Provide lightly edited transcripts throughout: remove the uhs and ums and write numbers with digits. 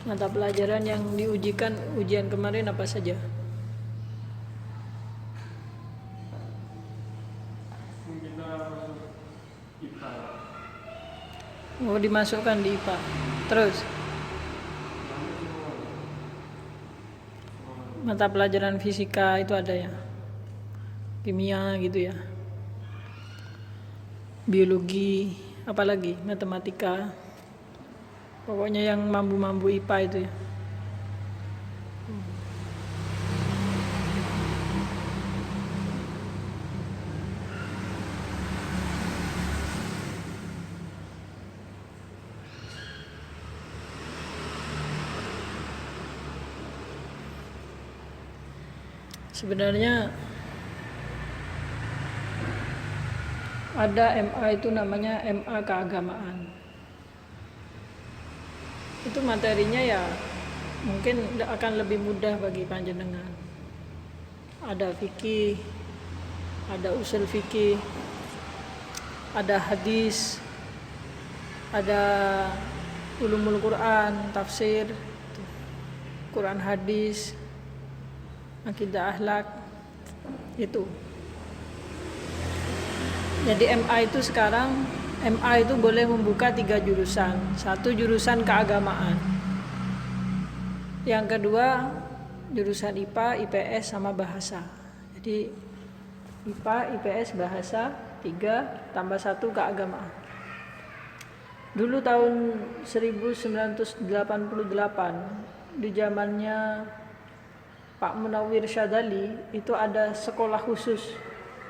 Mata pelajaran yang diujikan ujian kemarin apa saja? Kita IPA. Oh, dimasukkan di IPA. Terus mata pelajaran fisika itu ada ya? Kimia gitu ya? Biologi, apalagi matematika. Pokoknya yang mampu-mampu IPA itu ya. Sebenarnya ada MA itu namanya MA keagamaan. Itu materinya ya mungkin akan lebih mudah bagi panjenengan. Ada fikih, ada usul fikih, ada hadis, ada ulumul Quran, tafsir, Quran hadis, akidah akhlak itu. Jadi MA itu sekarang MA itu boleh membuka 3 jurusan. Satu jurusan keagamaan. Yang kedua jurusan IPA, IPS sama bahasa. Jadi IPA, IPS, bahasa 3 tambah 1 keagamaan. Dulu tahun 1988 di zamannya Pak Munawwir Syadzali itu ada sekolah khusus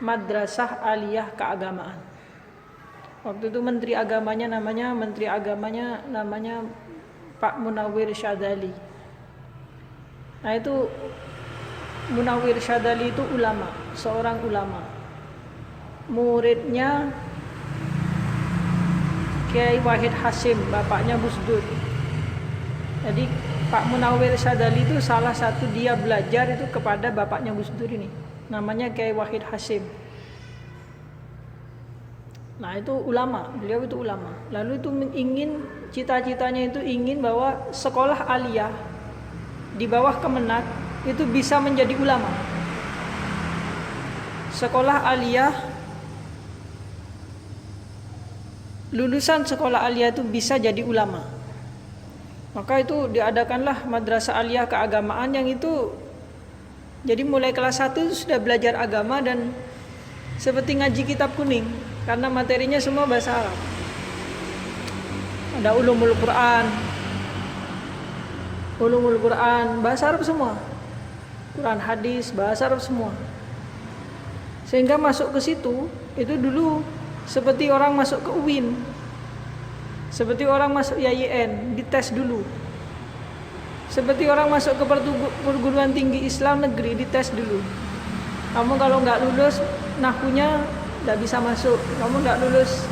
Madrasah Aliyah Keagamaan. Waktu itu Menteri Agamanya namanya Pak Munawwir Syadzali. Nah itu Munawwir Syadzali itu ulama, seorang ulama. Muridnya Kiai Wahid Hasyim, bapaknya Gus Dur. Jadi Pak Munawwir Syadzali itu salah satu dia belajar itu kepada bapaknya Gus Dur ini. Namanya Kiai Wahid Hasyim. Nah itu ulama, beliau itu ulama. Lalu itu cita-citanya itu ingin bahwa sekolah aliyah di bawah Kemenak itu bisa menjadi ulama. Sekolah aliyah, lulusan sekolah aliyah itu bisa jadi ulama. Maka itu diadakanlah Madrasah Aliyah Keagamaan yang itu jadi mulai kelas 1 sudah belajar agama dan seperti ngaji kitab kuning karena materinya semua bahasa Arab. Ada ulumul Quran, bahasa Arab semua. Quran hadis, bahasa Arab semua. Sehingga masuk ke situ itu dulu seperti orang masuk ke UIN. Seperti orang masuk YIN, dites dulu. Seperti orang masuk ke perguruan tinggi Islam negeri, dites dulu. Kamu kalau nggak lulus nahkunya nggak bisa masuk. Kamu nggak lulus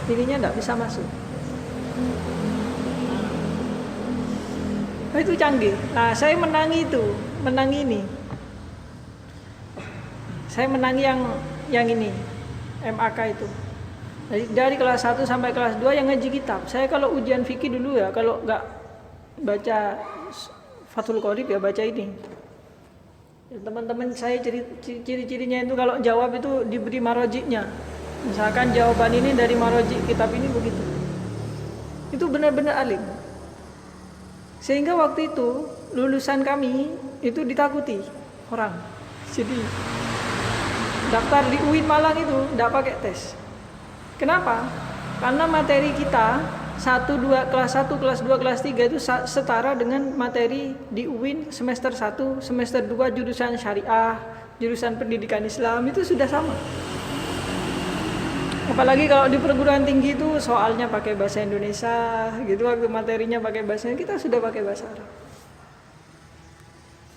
dirinya nggak bisa masuk. Nah, itu canggih. Nah saya menangi ini. Saya menangi yang ini, MAK itu. Dari kelas 1 sampai kelas 2 yang ngaji kitab. Saya kalau ujian fikih dulu ya, kalau nggak baca Fathul Qorib ya baca ini. Ya, teman-teman saya ciri-cirinya itu kalau jawab itu diberi marojiknya. Misalkan jawaban ini dari marojik kitab ini begitu. Itu benar-benar alim. Sehingga waktu itu lulusan kami itu ditakuti orang. Jadi daftar di UIN Malang itu tidak pakai tes. Kenapa? Karena materi kita kelas 1, kelas 2, kelas 3 itu setara dengan materi di UIN semester 1, semester 2 jurusan syariah, jurusan pendidikan Islam itu sudah sama. Apalagi kalau di perguruan tinggi itu soalnya pakai bahasa Indonesia, gitu waktu materinya pakai bahasa kita sudah pakai bahasa Arab.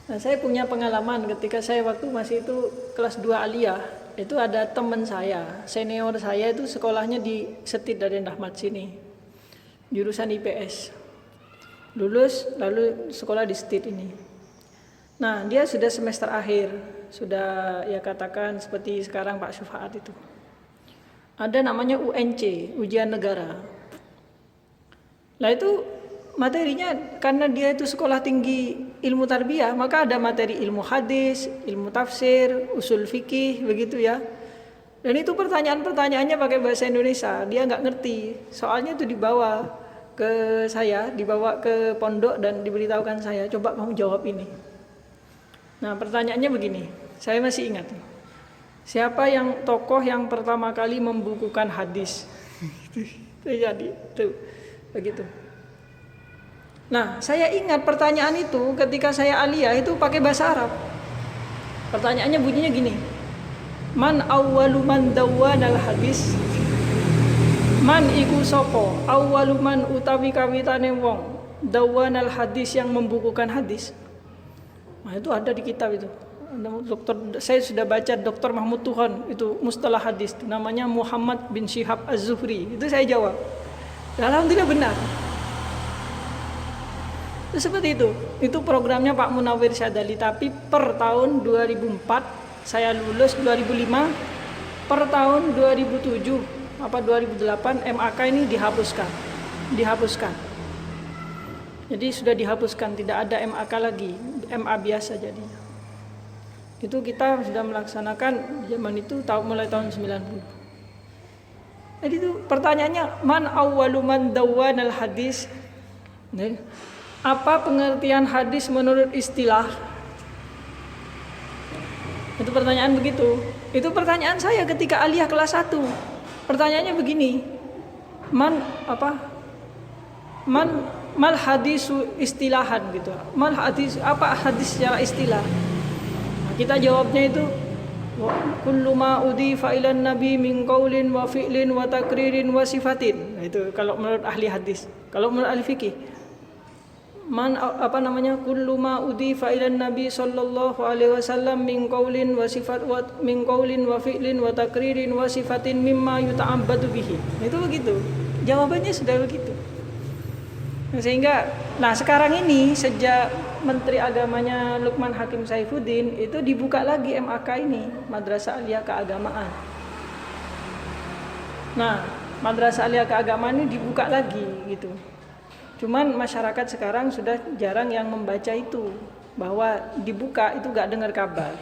Nah, saya punya pengalaman ketika saya waktu masih itu kelas 2 aliyah. Itu ada teman saya, senior saya itu sekolahnya di Setit Raden Rahmat sini, jurusan IPS. Lulus lalu sekolah di Setit ini. Nah dia sudah semester akhir, sudah ya katakan seperti sekarang Pak Syufaat itu. Ada namanya UNC, ujian negara. Nah itu materinya karena dia itu sekolah tinggi ilmu tarbiyah, maka ada materi ilmu hadis, ilmu tafsir, usul fikih, begitu ya. Dan itu pertanyaan-pertanyaannya pakai bahasa Indonesia, dia nggak ngerti. Soalnya itu dibawa ke saya, dibawa ke pondok dan diberitahukan saya, coba kamu jawab ini. Nah pertanyaannya begini, saya masih ingat. Siapa yang tokoh yang pertama kali membukukan hadis? Jadi itu begitu. Nah, saya ingat pertanyaan itu ketika saya aliyah itu pakai bahasa Arab. Pertanyaannya bunyinya gini. Man awwalu man dawwanal hadis? Man iku sapa? Awwalu man utawi kawitane wong dawwanal hadis yang membukukan hadis. Nah, itu ada di kitab itu. Saya sudah baca Dr. Mahmud Tuhan itu mustalah hadis, namanya Muhammad bin Syihab Az-Zuhri. Itu saya jawab. Alhamdulillah benar. Itu seperti itu. Itu programnya Pak Munawir Syadali, tapi per tahun 2004 saya lulus 2005, per tahun 2007 apa 2008 MAK ini dihapuskan. Jadi sudah dihapuskan, tidak ada MAK lagi, MA biasa jadinya. Itu kita sudah melaksanakan zaman itu mulai tahun 90. Jadi itu pertanyaannya man awwalu man dawwanal hadis? Apa pengertian hadis menurut istilah? Itu pertanyaan begitu. Itu pertanyaan saya ketika aliyah kelas 1. Pertanyaannya begini. Man mal hadisu istilahan gitu. Mal hadis, apa hadis secara istilah? Kita jawabnya itu kullu ma udhifa ilan nabi min qaulin wa fi'lin wa takririn wa sifatin. Nah, itu kalau menurut ahli hadis. Kalau menurut ahli fikih kullu ma udhifa ilan nabi sallallahu alaihi wasallam min qaulin wa sifat wa min qaulin wa fi'lin wa takririn wa sifatin mimma yuta'abbadu bihi. Itu begitu. Jawabannya sudah begitu. Sehingga sekarang ini sejak Menteri Agamanya Lukman Hakim Saifuddin itu dibuka lagi MAK ini, Madrasah Aliyah Keagamaan. Nah, Madrasah Aliyah Keagamaan ini dibuka lagi gitu. Cuman masyarakat sekarang sudah jarang yang membaca itu, bahwa dibuka itu gak dengar kabar.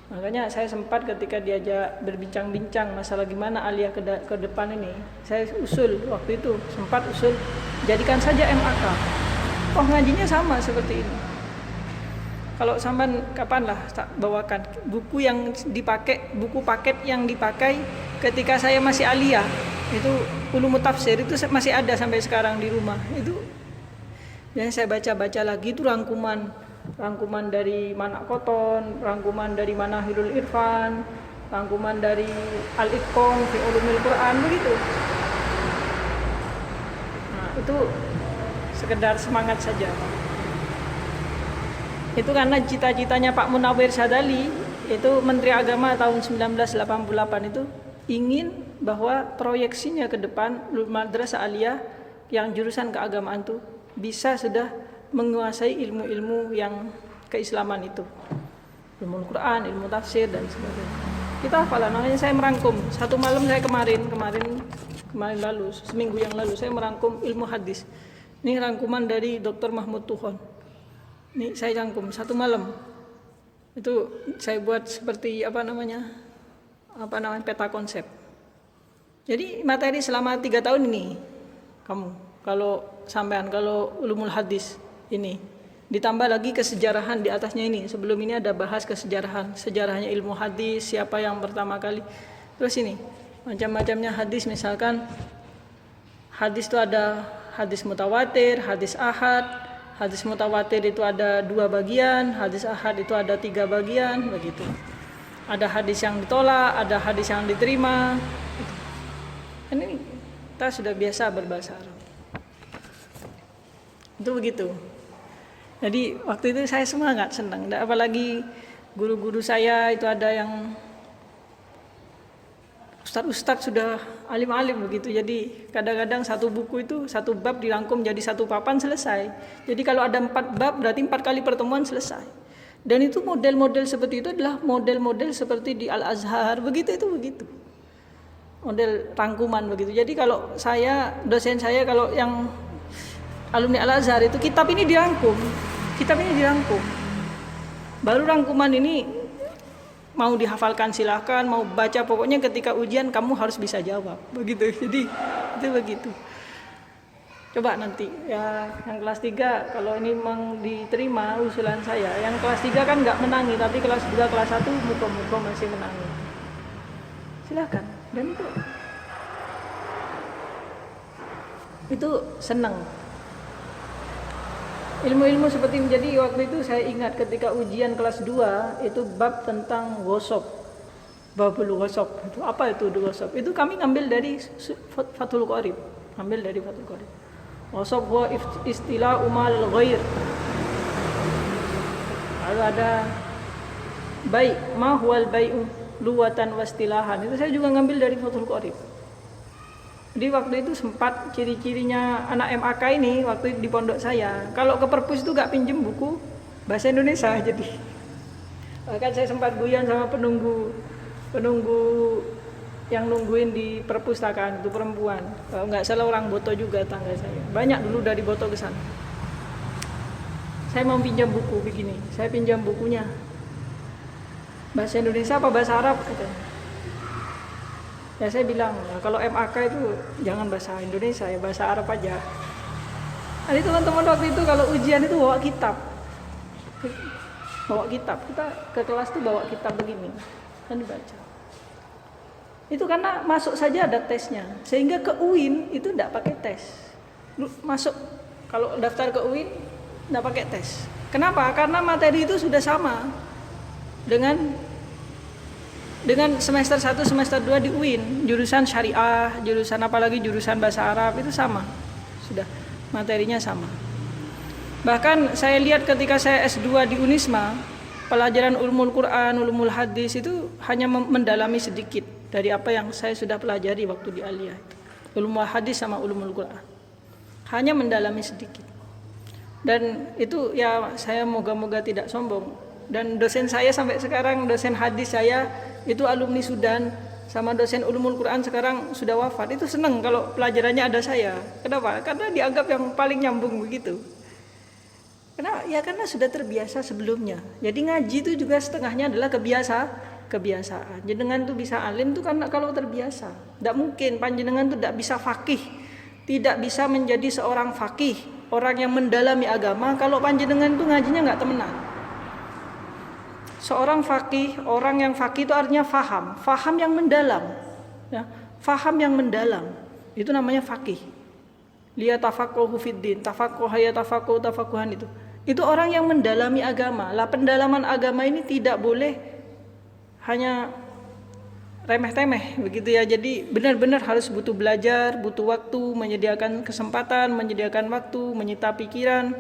Makanya saya sempat ketika diajak berbincang-bincang masalah gimana aliyah ke depan ini, saya usul waktu itu, sempat usul jadikan saja MAK. Oh, ngajinya sama seperti ini. Kalau sampean kapan lah tak bawakan buku yang dipakai, buku paket yang dipakai ketika saya masih aliyah. Itu ulumut tafsir itu masih ada sampai sekarang di rumah. Itu yang saya baca-baca lagi itu rangkuman dari Manak Koton, rangkuman dari Manahilul Irfan, rangkuman dari Al-Itqan fi Ulumil Quran, begitu. Nah, itu sekedar semangat saja. Itu karena cita-citanya Pak Munawir Syadali, itu Menteri Agama tahun 1988 itu ingin bahwa proyeksinya ke depan Madrasah Aliyah yang jurusan keagamaan itu bisa sudah menguasai ilmu-ilmu yang keislaman itu, ilmu Quran, ilmu tafsir dan sebagainya. Kita hafalan, makanya saya merangkum satu malam. Saya kemarin lalu, seminggu yang lalu saya merangkum ilmu hadis. Ini rangkuman dari Dr. Mahmud Tuhan. Ini saya rangkum satu malam. Itu saya buat seperti peta konsep. Jadi materi selama 3 tahun ini kamu kalau ulumul hadis ini ditambah lagi kesejarahan di atasnya ini. Sebelum ini ada bahas sejarahnya ilmu hadis, siapa yang pertama kali. Terus ini macam-macamnya hadis, misalkan hadis itu ada hadis mutawatir, hadis ahad. Hadis mutawatir itu ada 2 bagian, hadis ahad itu ada 3 bagian, begitu. Ada hadis yang ditolak, ada hadis yang diterima. Ini kita sudah biasa berbahasa Arab. Itu begitu. Jadi waktu itu saya semangat, senang. Apalagi guru-guru saya itu ada yang ustadz sudah alim-alim begitu. Jadi kadang-kadang satu buku itu, satu bab dirangkum jadi 1 papan selesai. Jadi kalau ada 4 bab berarti 4 kali pertemuan selesai. Dan itu model-model seperti itu adalah model-model seperti di Al-Azhar, begitu. Model rangkuman begitu. Jadi kalau dosen saya kalau yang alumni Al-Azhar itu kitab ini dirangkum. Baru rangkuman ini mau dihafalkan silahkan, mau baca, pokoknya ketika ujian kamu harus bisa jawab. Begitu. Jadi itu begitu. Coba nanti ya yang kelas 3 kalau ini memang diterima usulan saya, yang kelas 3 kan nggak menangi, tapi kelas 2 kelas 1 muka-muka masih menangi. Silakan. Dan itu senang. Ilmu-ilmu seperti menjadi waktu itu saya ingat ketika ujian kelas 2 itu bab tentang ghasab. Babul ghasab. Itu apa itu ghasab? Itu kami ngambil dari Fathul Qorib. Ghasab huwa istilah umal ghair. Lalu ada bai, ma huwal bai'u luwatan wastilahan. Itu saya juga ngambil dari Fathul Qorib. Jadi waktu itu sempat ciri-cirinya anak MAK ini waktu di pondok saya, kalau ke perpus itu gak pinjem buku bahasa Indonesia. Jadi bahkan saya sempat guyon sama penunggu yang nungguin di perpustakaan, itu perempuan, kalau nggak salah orang Boto juga tangga saya, banyak dulu dari Boto ke sana. Saya mau pinjam buku begini, saya pinjam bukunya bahasa Indonesia apa bahasa Arab katanya. Ya saya bilang, kalau MAK itu jangan bahasa Indonesia ya, bahasa Arab aja. Jadi teman-teman waktu itu kalau ujian itu bawa kitab, kita ke kelas tuh bawa kitab begini dan dibaca. Itu karena masuk saja ada tesnya, sehingga ke UIN itu enggak pakai tes. Masuk kalau daftar ke UIN enggak pakai tes. Kenapa? Karena materi itu sudah sama dengan semester 1, semester 2 di UIN, jurusan syariah, jurusan apalagi jurusan bahasa Arab itu sama. Sudah materinya sama. Bahkan saya lihat ketika saya S2 di Unisma, pelajaran ulumul Quran, ulumul hadis itu hanya mendalami sedikit dari apa yang saya sudah pelajari waktu di Aliyah itu. Ulumul hadis sama ulumul Quran. Hanya mendalami sedikit. Dan itu ya saya moga-moga tidak sombong. Dan dosen saya sampai sekarang, dosen hadis saya itu alumni Sudan, sama dosen ulumul Quran sekarang sudah wafat. Itu senang kalau pelajarannya ada saya. Kenapa? Karena dianggap yang paling nyambung begitu. Kenapa? Ya karena sudah terbiasa sebelumnya. Jadi ngaji itu juga setengahnya adalah kebiasaan. Jenengan tuh bisa alim tuh karena kalau terbiasa. Tidak mungkin panjenengan tuh tidak bisa faqih, tidak bisa menjadi seorang faqih, orang yang mendalami agama kalau panjenengan tuh ngajinya nggak temenan. Seorang faqih, orang yang faqih itu artinya faham yang mendalam, ya, faham yang mendalam. Itu namanya faqih. Liya tafaqquhu fiddin, tafaqquh ya tafaqquh tafaquhan itu. Itu orang yang mendalami agama. Lah pendalaman agama ini tidak boleh hanya remeh-temeh begitu ya. Jadi benar-benar harus butuh belajar, butuh waktu, menyediakan kesempatan, menyediakan waktu, menyita pikiran.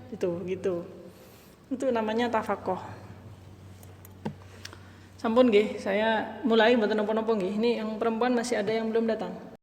Itu gitu. Itu namanya tafaqquh. Sampun nggih, saya mulai mboten napa-napa nggih. Ini yang perempuan masih ada yang belum datang.